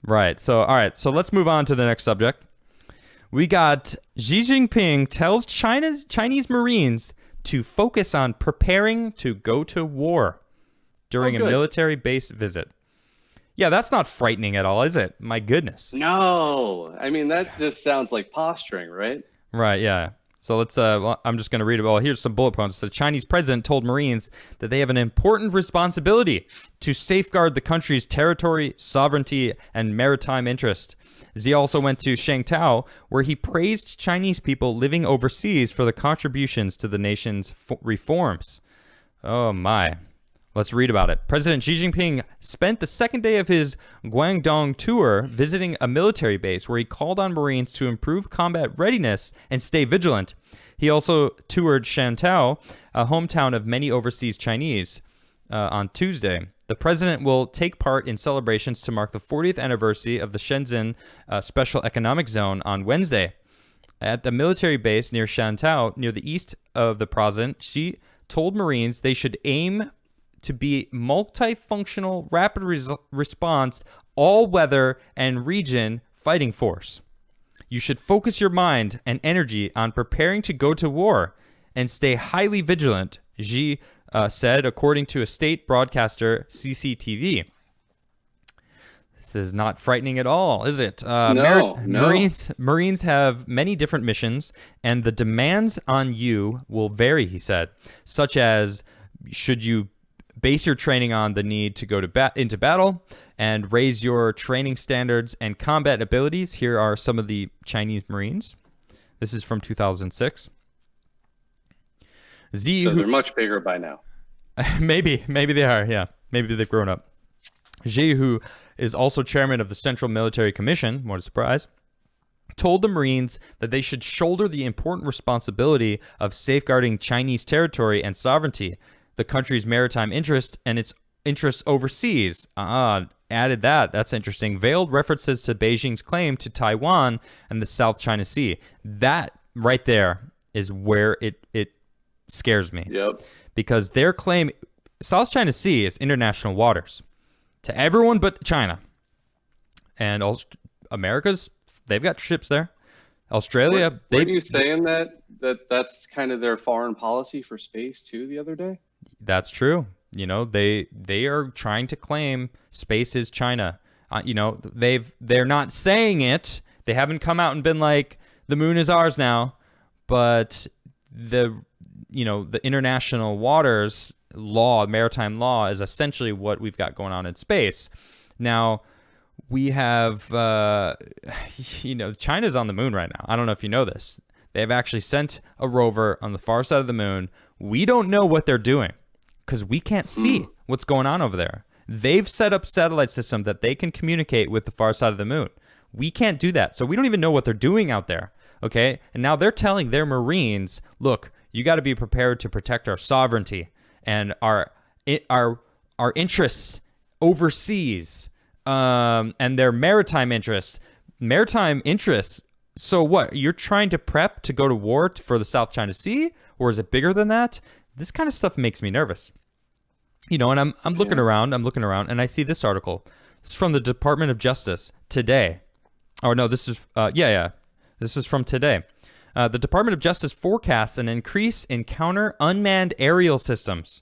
Right. So, all right. So let's move on to the next subject. We got Xi Jinping tells Chinese Marines to focus on preparing to go to war during a good. military base visit. Yeah, that's not frightening at all, is it? My goodness. No, I mean that just sounds like posturing, right? Right, yeah. So let's well, I'm just going to read it. Well, here's some bullet points. The Chinese president told Marines that they have an important responsibility to safeguard the country's territory, sovereignty, and maritime interest. Xi also went to Shangtao, where he praised Chinese people living overseas for the contributions to the nation's reforms. Oh my. Let's read about it. President Xi Jinping spent the second day of his Guangdong tour visiting a military base where he called on Marines to improve combat readiness and stay vigilant. He also toured Shantao, a hometown of many overseas Chinese, on Tuesday. The president will take part in celebrations to mark the 40th anniversary of the Shenzhen Special Economic Zone on Wednesday. At the military base near Shantao, near the east of the province, Xi told Marines they should aim to be multifunctional, rapid response, all-weather and region fighting force. You should focus your mind and energy on preparing to go to war and stay highly vigilant, Xi said, according to a state broadcaster, CCTV. This is not frightening at all, is it? No. Marines have many different missions, and the demands on you will vary, he said, such as should you base your training on the need to go into battle and raise your training standards and combat abilities. Here are some of the Chinese Marines. This is from 2006. So they're much bigger by now. Maybe they are, yeah. Maybe they've grown up. Xi, who is also chairman of the Central Military Commission, what a surprise, told the Marines that they should shoulder the important responsibility of safeguarding Chinese territory and sovereignty, the country's maritime interest, and its interests overseas. Added that. That's interesting. Veiled references to Beijing's claim to Taiwan and the South China Sea. That right there is where it scares me. Yep. Because their claim, South China Sea is international waters to everyone but China. And America's, they've got ships there. Australia, Weren't you saying that's kind of their foreign policy for space too the other day? That's true. You know, they are trying to claim space is China. They're not saying it. They haven't come out and been like the moon is ours now, but the international waters law, maritime law, is essentially what we've got going on in space. Now, we have China's on the moon right now. I don't know if you know this. They've actually sent a rover on the far side of the moon. We don't know what they're doing because we can't see what's going on over there. They've set up satellite system that they can communicate with the far side of the moon. We can't do that. So we don't even know what they're doing out there. Okay. And now they're telling their Marines, look, you got to be prepared to protect our sovereignty and our interests overseas, and their maritime interests. Maritime interests. So what? You're trying to prep to go to war for the South China Sea, or is it bigger than that? This kind of stuff makes me nervous. And I'm looking around, and I see this article. It's from the Department of Justice today. Oh no, this is This is from today. The Department of Justice forecasts an increase in counter unmanned aerial systems,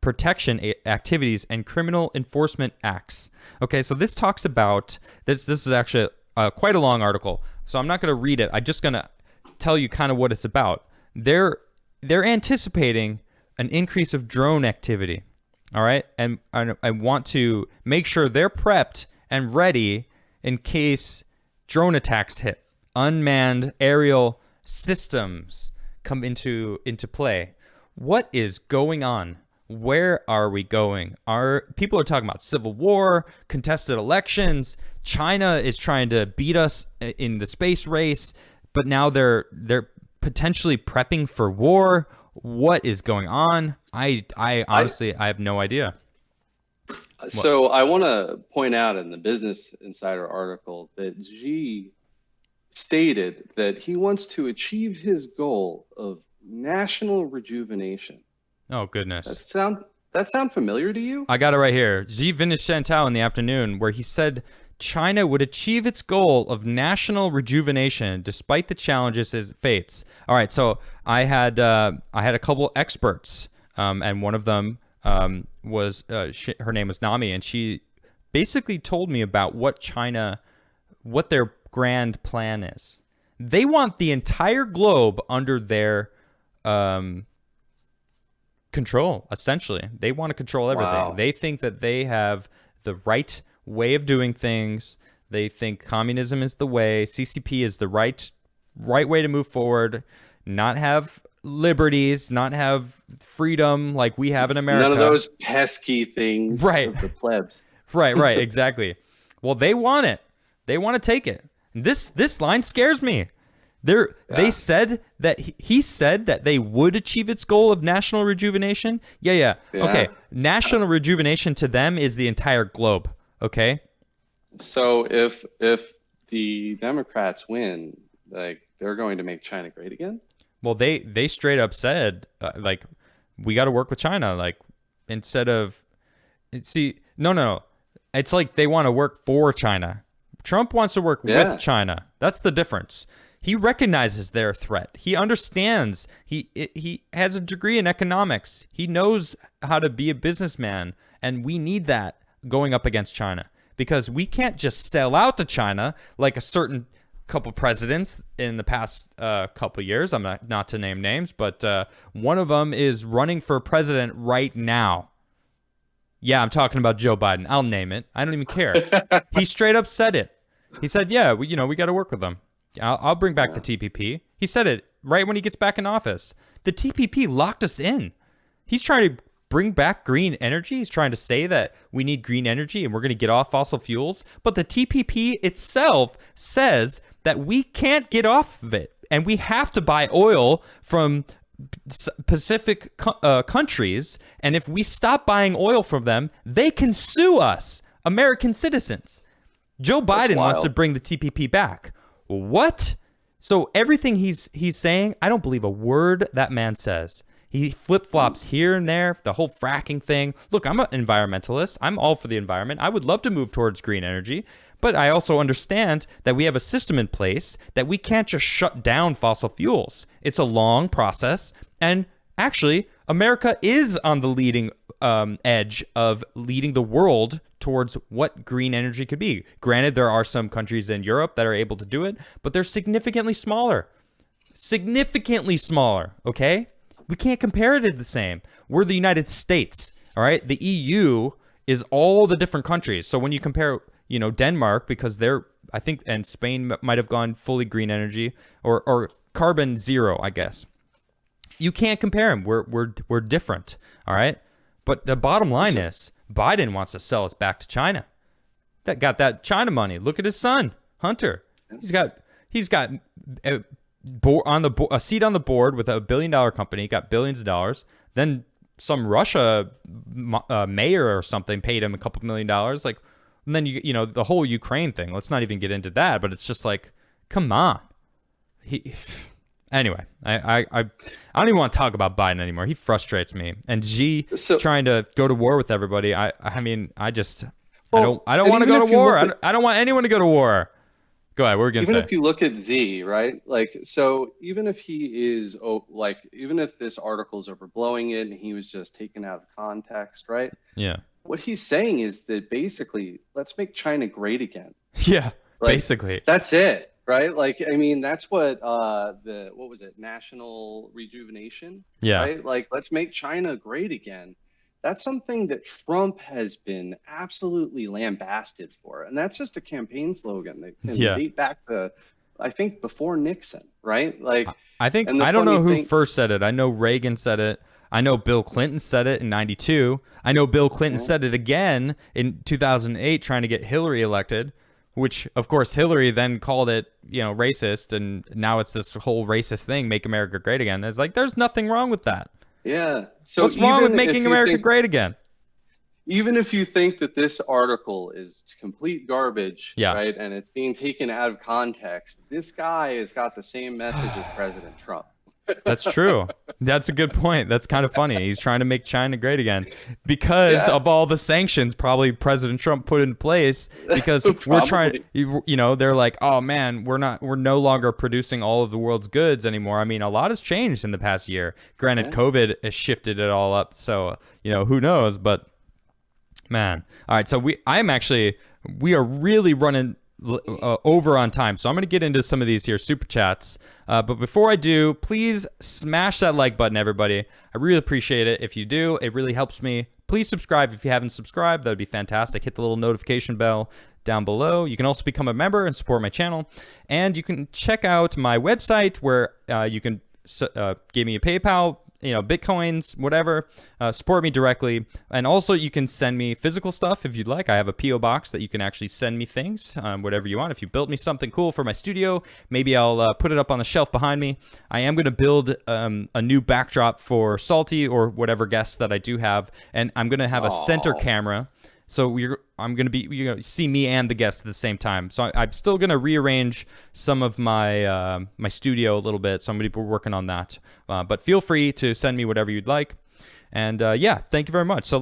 protection activities, and criminal enforcement acts. Okay, so this talks about this. This is actually quite a long article, so I'm not going to read it. I'm just going to tell you kind of what it's about. They're anticipating an increase of drone activity. All right, and I want to make sure they're prepped and ready in case drone attacks hit. Unmanned aerial systems come into play. What is going on? Where are we going? People are talking about civil war, contested elections. China is trying to beat us in the space race, but now they're potentially prepping for war. What is going on? I honestly I have no idea. So I want to point out in the Business Insider article that Xi stated that he wants to achieve his goal of national rejuvenation. Oh goodness. That sound familiar to you? I got it right here. Xi finished Shantao in the afternoon, where he said China would achieve its goal of national rejuvenation despite the challenges it faces. All right, so I had a couple experts, and one of them was her name was Nami, and she basically told me about what their grand plan is. They want the entire globe under their control. Essentially, they want to control everything. Wow. They think that they have the right way of doing things. They think communism is the way. CCP is the right way to move forward. Not have liberties, not have freedom like we have in America. None of those pesky things. Right. Of the plebs. Right, exactly. Well, they want it. They want to take it. This line scares me. They said that he said that they would achieve its goal of national rejuvenation. Yeah. Okay, national rejuvenation to them is the entire globe. Okay. So if the Democrats win, like, they're going to make China great again? Well, they straight up said like, we got to work with China. Like, instead of no. It's like they want to work for China. Trump wants to work with China. That's the difference. He recognizes their threat. He understands. He has a degree in economics. He knows how to be a businessman, and we need that going up against China, because we can't just sell out to China like a certain couple presidents in the past couple years. I'm not to name names, but one of them is running for president right now. Yeah, I'm talking about Joe Biden. I'll name it. I don't even care. He straight up said it. He said, yeah, we got to work with them. I'll bring back the TPP. He said it right when he gets back in office. The TPP locked us in. He's trying to bring back green energy. He's trying to say that we need green energy and we're going to get off fossil fuels. But the TPP itself says that we can't get off of it. And we have to buy oil from Pacific countries, and if we stop buying oil from them, they can sue us, American citizens. Joe Biden wants to bring the TPP back. What? So everything he's saying, I don't believe a word that man says. He flip-flops here and there, the whole fracking thing. Look, I'm an environmentalist. I'm all for the environment. I would love to move towards green energy, but I also understand that we have a system in place that we can't just shut down fossil fuels. It's a long process, and actually, America is on the leading edge of leading the world towards what green energy could be. Granted, there are some countries in Europe that are able to do it, but they're significantly smaller. Significantly smaller, okay? We can't compare it to the same. We're the United States, all right? The EU is all the different countries. So when you compare, Denmark, because I think, and Spain might have gone fully green energy or carbon zero, I guess. You can't compare them. We're different, all right? But the bottom line is Biden wants to sell us back to China. That got that China money. Look at his son, Hunter. He's got a seat on the board with $1 billion company. Got billions of dollars. Then some Russia mayor or something paid him a couple $1 million. Like, and then the whole Ukraine thing. Let's not even get into that. But it's just like, come on. Anyway, I don't even want to talk about Biden anymore. He frustrates me. And Xi trying to go to war with everybody. I don't want to go to war. I don't want anyone to go to war. Go ahead. What were you gonna say? Even if you look at Xi, right? Like, so even if even if this article is overblowing it and he was just taken out of context, right? Yeah. What he's saying is that basically, let's make China great again. Yeah. Basically. That's it. Right, like, I mean, that's what what was it, national rejuvenation? Yeah. Right, like, let's make China great again. That's something that Trump has been absolutely lambasted for, and that's just a campaign slogan that can date back to, I think, before Nixon. Right, like, I don't know who first said it. I know Reagan said it. I know Bill Clinton said it in '92. I know Bill Clinton said it again in 2008, trying to get Hillary elected. Which, of course, Hillary then called it, racist, and now it's this whole racist thing, make America great again. It's like, there's nothing wrong with that. Yeah. So what's wrong with making America great again? Even if you think that this article is complete garbage, right, and it's being taken out of context, this guy has got the same message as President Trump. That's true. That's a good point. That's kind of funny. He's trying to make China great again because Yeah, of all the sanctions probably President Trump put in place because we're trying, probably. they're like, "Oh man, we're no longer producing all of the world's goods anymore." I mean, a lot has changed in the past year. Granted, Yeah. COVID has shifted it all up, so, who knows, but man. All right, so we are really running over on time. So I'm going to get into some of these here super chats. But before I do, please smash that like button, everybody. I really appreciate it. If you do, it really helps me. Please subscribe if you haven't subscribed. That would be fantastic. Hit the little notification bell down below. You can also become a member and support my channel. And you can check out my website where you can give me a PayPal, Bitcoins, whatever, support me directly. And also you can send me physical stuff if you'd like. I have a PO box that you can actually send me things, whatever you want. If you built me something cool for my studio, maybe I'll put it up on the shelf behind me. I am going to build a new backdrop for Salty or whatever guests that I do have. And I'm going to have a center Oh, camera. So I'm gonna be, see me and the guest at the same time. So I'm still gonna rearrange some of my my studio a little bit. So I'm gonna be working on that. But feel free to send me whatever you'd like. And yeah, thank you very much. So